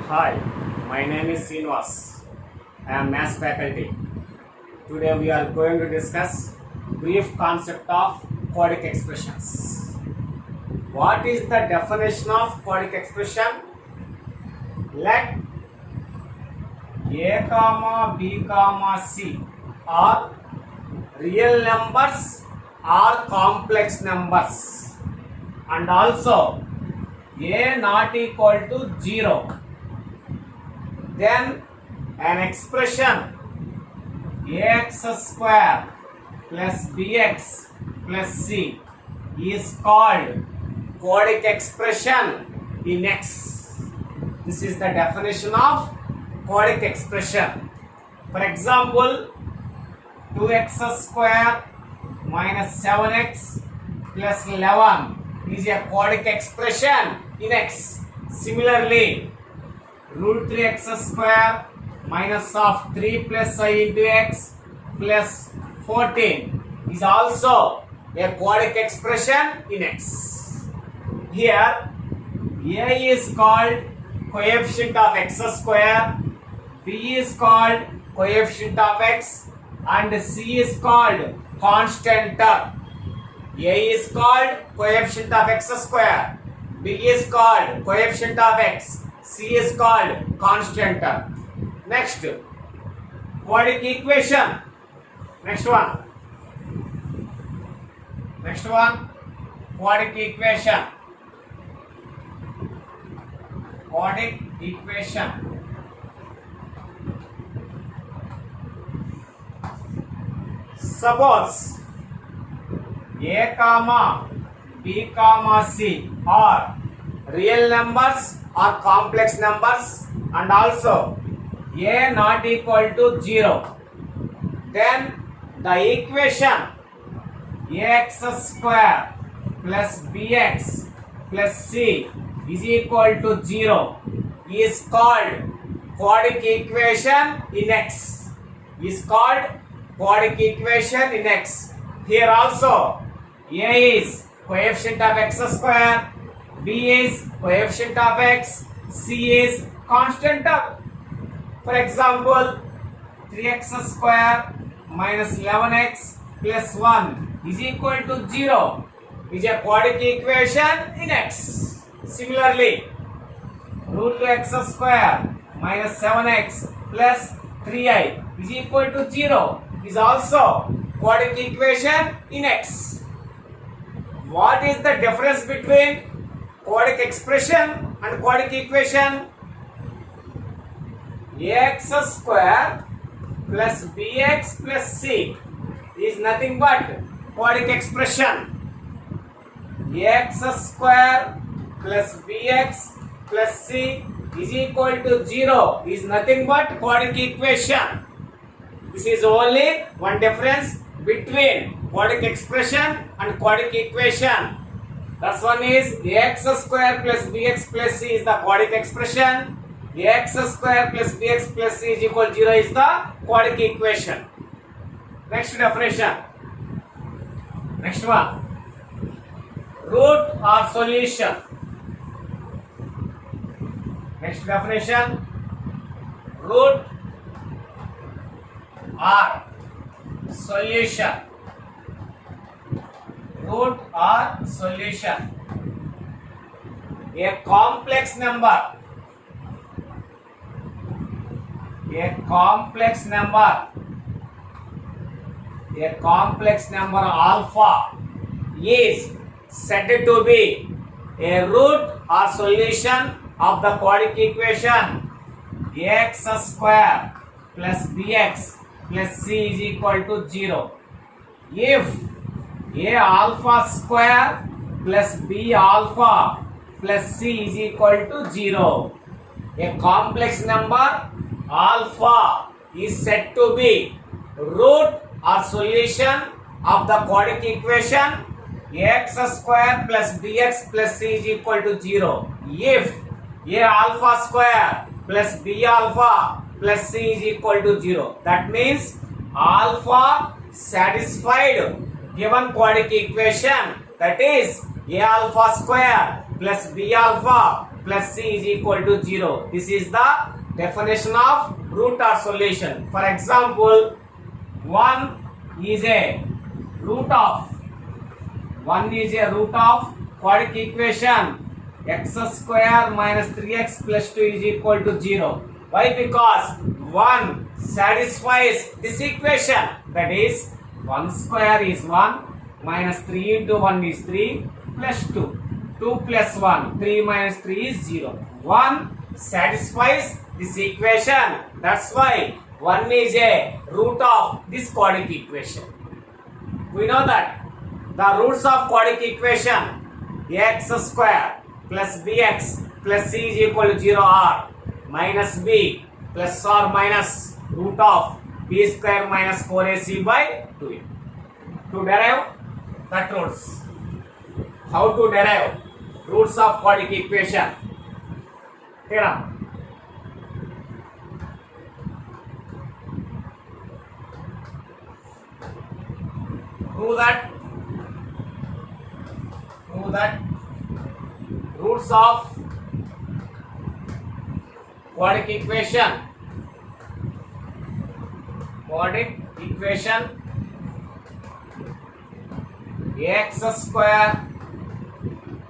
Hi, my name is Srinivas. I am maths faculty. Today we are going to discuss brief concept of quadratic expressions. What is the definition of quadratic expression? Let a comma b comma c are real numbers or complex numbers, and also a not equal to 0. Then an expression ax square plus bx plus c is called quadratic expression in x. This is the definition of quadratic expression. For example, 2x square minus 7x plus 11 is a quadratic expression in x. Similarly, root 3x square minus of 3 plus I into x plus 14 is also a quadratic expression in x. Here, a is called coefficient of x square, b is called coefficient of x, and c is called constant term. A is called coefficient of x square, b is called coefficient of x, c is called constant term. Next, quadratic equation. Next one, quadratic equation. Quadratic equation. Suppose a comma b comma c are real numbers or complex numbers, and also a not equal to 0. Then the equation ax square plus bx plus c is equal to 0 is called quadratic equation in x. Is called quadratic equation in x. Here also a is coefficient of x square, b is coefficient of x, c is constant term. For example, 3x square minus 11x plus 1 is equal to 0 is a quadratic equation in x. Similarly, root 2x square minus 7x plus 3i is equal to 0 is also quadratic equation in x. What is the difference between quadratic expression and quadratic equation? Ax square plus bx plus c is nothing but quadratic expression. Ax square plus bx plus c is equal to 0 is nothing but quadratic equation. This is only one difference between quadratic expression and quadratic equation. That one is ax square plus bx plus c is the quadratic expression. Ax square plus bx plus c is equal to 0 is the quadratic equation. Next definition. Next one. Root or solution. Next definition. Root or solution. Root or solution. A complex number. A complex number alpha is said to be a root or solution of the quadratic equation ax square plus bx plus c is equal to 0 if a alpha square plus b alpha plus c is equal to 0. A complex number alpha is said to be root or solution of the quadratic equation ax square plus bx plus c is equal to 0 if a alpha square plus b alpha plus c is equal to 0. That means alpha satisfied given quadratic equation, that is a alpha square plus b alpha plus c is equal to 0. This is the definition of root or solution. For example, 1 is a root of quadratic equation x square minus 3x plus 2 is equal to 0. Why? Because 1 satisfies this equation. That is 1 square is 1 minus 3 into 1 is 3 plus 2. 2 plus 1, 3 minus 3 is 0. 1 satisfies this equation. That's why 1 is a root of this quadratic equation. We know that the roots of quadratic equation x square plus bx plus c is equal to 0 are minus b plus or minus root of b square minus 4ac by 2a. To derive that roots. How to derive roots of quadratic equation? Theorem. Prove that roots of quadratic equation ax square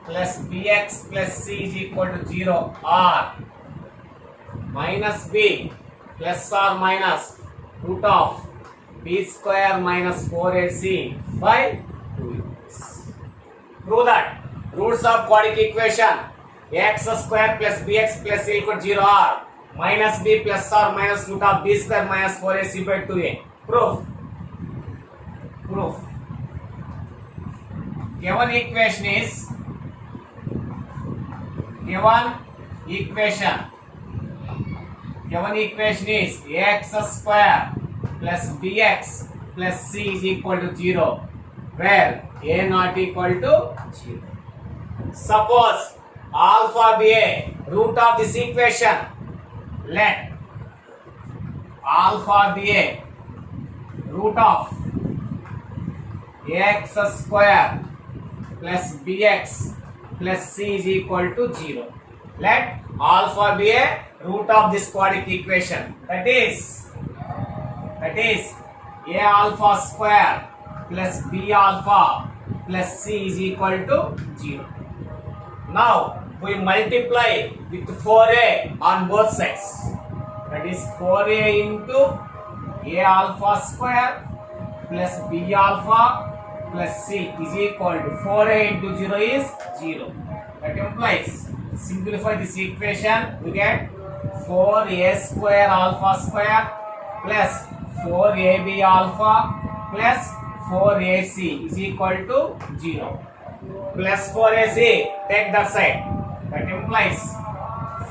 plus bx plus c is equal to 0 or minus b plus or minus root of b square minus 4ac by 2. Prove that roots of quadratic equation x square plus bx plus c equal to 0 are minus b plus or minus root of b square minus 4ac by 2a. Proof. Given equation is ax square plus bx plus c is equal to 0, where a not equal to 0. Suppose alpha be a root of this equation. Let alpha be a root of ax square plus bx plus c is equal to 0. Let alpha be a root of this quadratic equation. That is a alpha square plus b alpha plus c is equal to 0. Now we multiply with 4a on both sides. That is 4a into a alpha square plus b alpha plus c is equal to 4a into 0 is 0. That implies, simplify this equation, we get 4a square alpha square plus 4ab alpha plus 4ac is equal to 0. Plus 4ac, take that side. That implies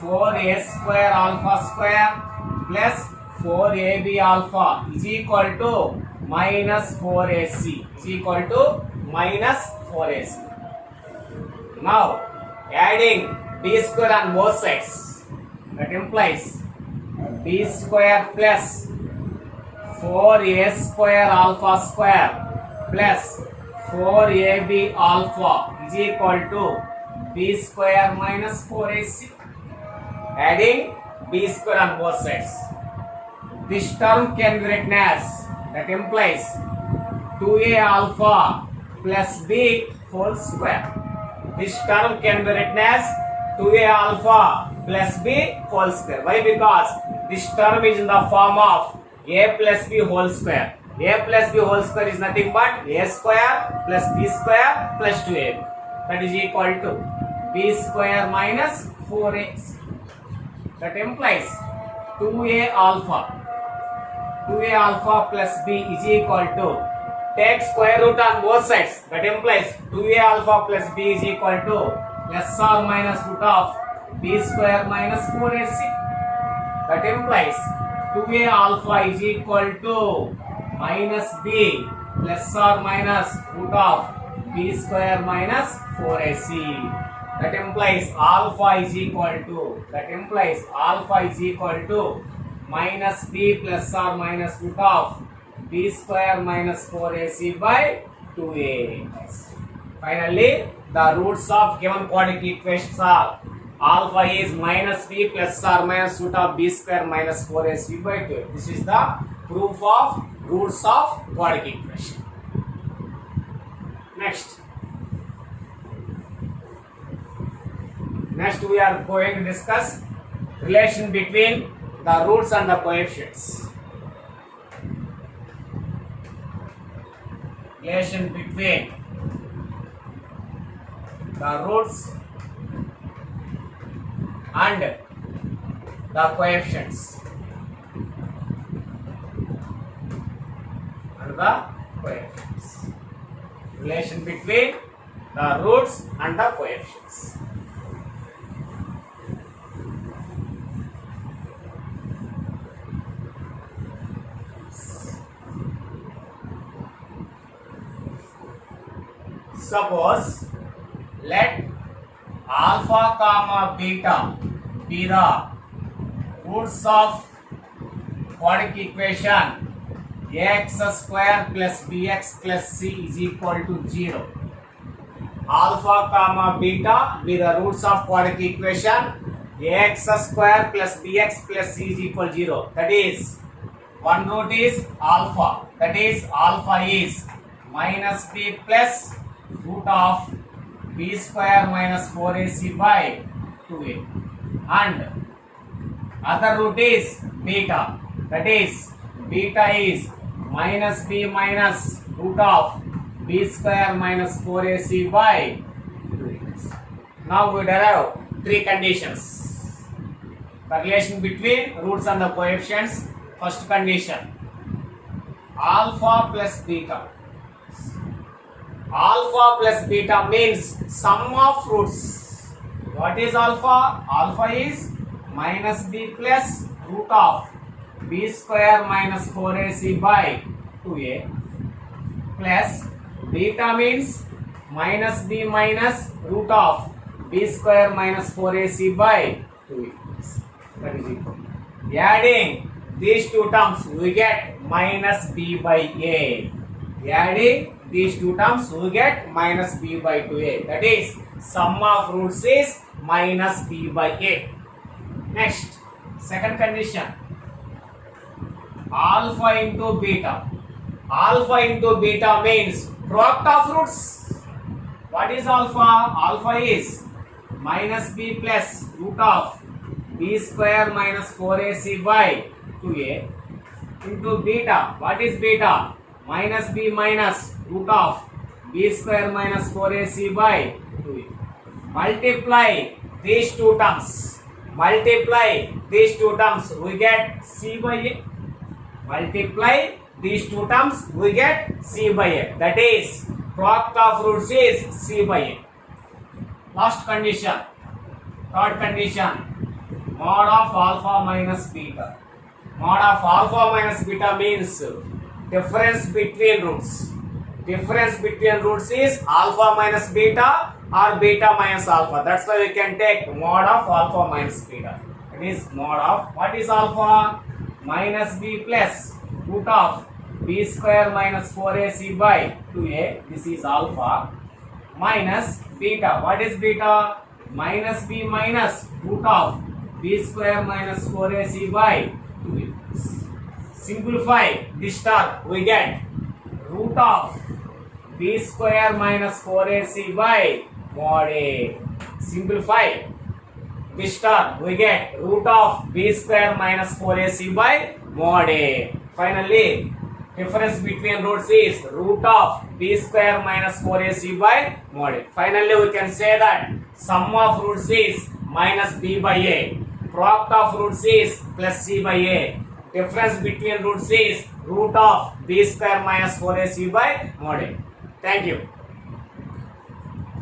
4a square alpha square plus 4ab alpha is equal to minus 4ac is equal to minus 4ac. Now adding b square on both sides, that implies b square plus 4a square alpha square plus 4ab alpha is equal to b square minus 4ac. Adding b square on both sides. This term can be written as, that implies 2a alpha plus b whole square. This term can be written as 2a alpha plus b whole square. Why? Because this term is in the form of a plus b whole square. A plus b whole square is nothing but a square plus b square plus 2a. That is equal to b square minus 4ac. That implies 2a alpha plus b is equal to, take square root on both sides. That implies 2a alpha plus b is equal to plus or minus root of b square minus 4ac. That implies 2a alpha is equal to minus b plus or minus root of b square minus 4ac. That implies alpha is equal to minus b plus or minus root of b square minus 4ac by 2a. Finally, the roots of given quadratic equations are alpha is minus b plus or minus root of b square minus 4ac by 2. This is the proof of roots of quadratic equation. Next we are going to discuss relation between the roots and the coefficients. Relation between the roots and the coefficients. Relation between the roots and the coefficients. Suppose let alpha comma beta be the roots of quadratic equation ax square plus bx plus c is equal to 0. Alpha comma beta be the roots of quadratic equation ax square plus bx plus c is equal to 0. That is, one root is alpha. That is, alpha is minus b plus root of b square minus 4ac by 2a, and other root is beta. That is, beta is minus b minus root of b square minus 4ac by 2a. Now we derive three conditions. The relation between roots and the coefficients. First condition, alpha plus beta. Alpha plus beta means sum of roots. What is alpha? Alpha is minus b plus root of b square minus 4ac by 2a, plus beta means minus b minus root of b square minus 4ac by 2a. That is equal. Adding these two terms, we get minus b by a. Adding these two terms, we get minus b by 2a. That is, sum of roots is minus b by a. Next, second condition, alpha into beta. Alpha into beta means product of roots. What is alpha? Alpha is minus b plus root of b square minus 4ac by 2a into beta. What is beta? Minus b minus root of b square minus 4ac by 2a. Multiply these two terms. Multiply these two terms, we get c by a. Multiply these two terms, we get c by a. That is, product of roots is c by a. Last condition, third condition, mod of alpha minus beta. Mod of alpha minus beta means difference between roots. Difference between roots is alpha minus beta or beta minus alpha. That's why we can take mod of alpha minus beta. It is mod of, what is alpha? Minus b plus root of b square minus 4ac by 2a. This is alpha. Minus beta. What is beta? Minus b minus root of b square minus 4ac by 2a. Simplify this term, we get root of b square minus 4ac by mod a. Simplify this term, we get root of b square minus 4ac by mod a. Finally, difference between roots is root of b square minus 4ac by mod a. Finally, we can say that sum of roots is minus b by a. Product of roots is plus c by a. Difference between roots is root of b square minus 4ac by mod a. Thank you.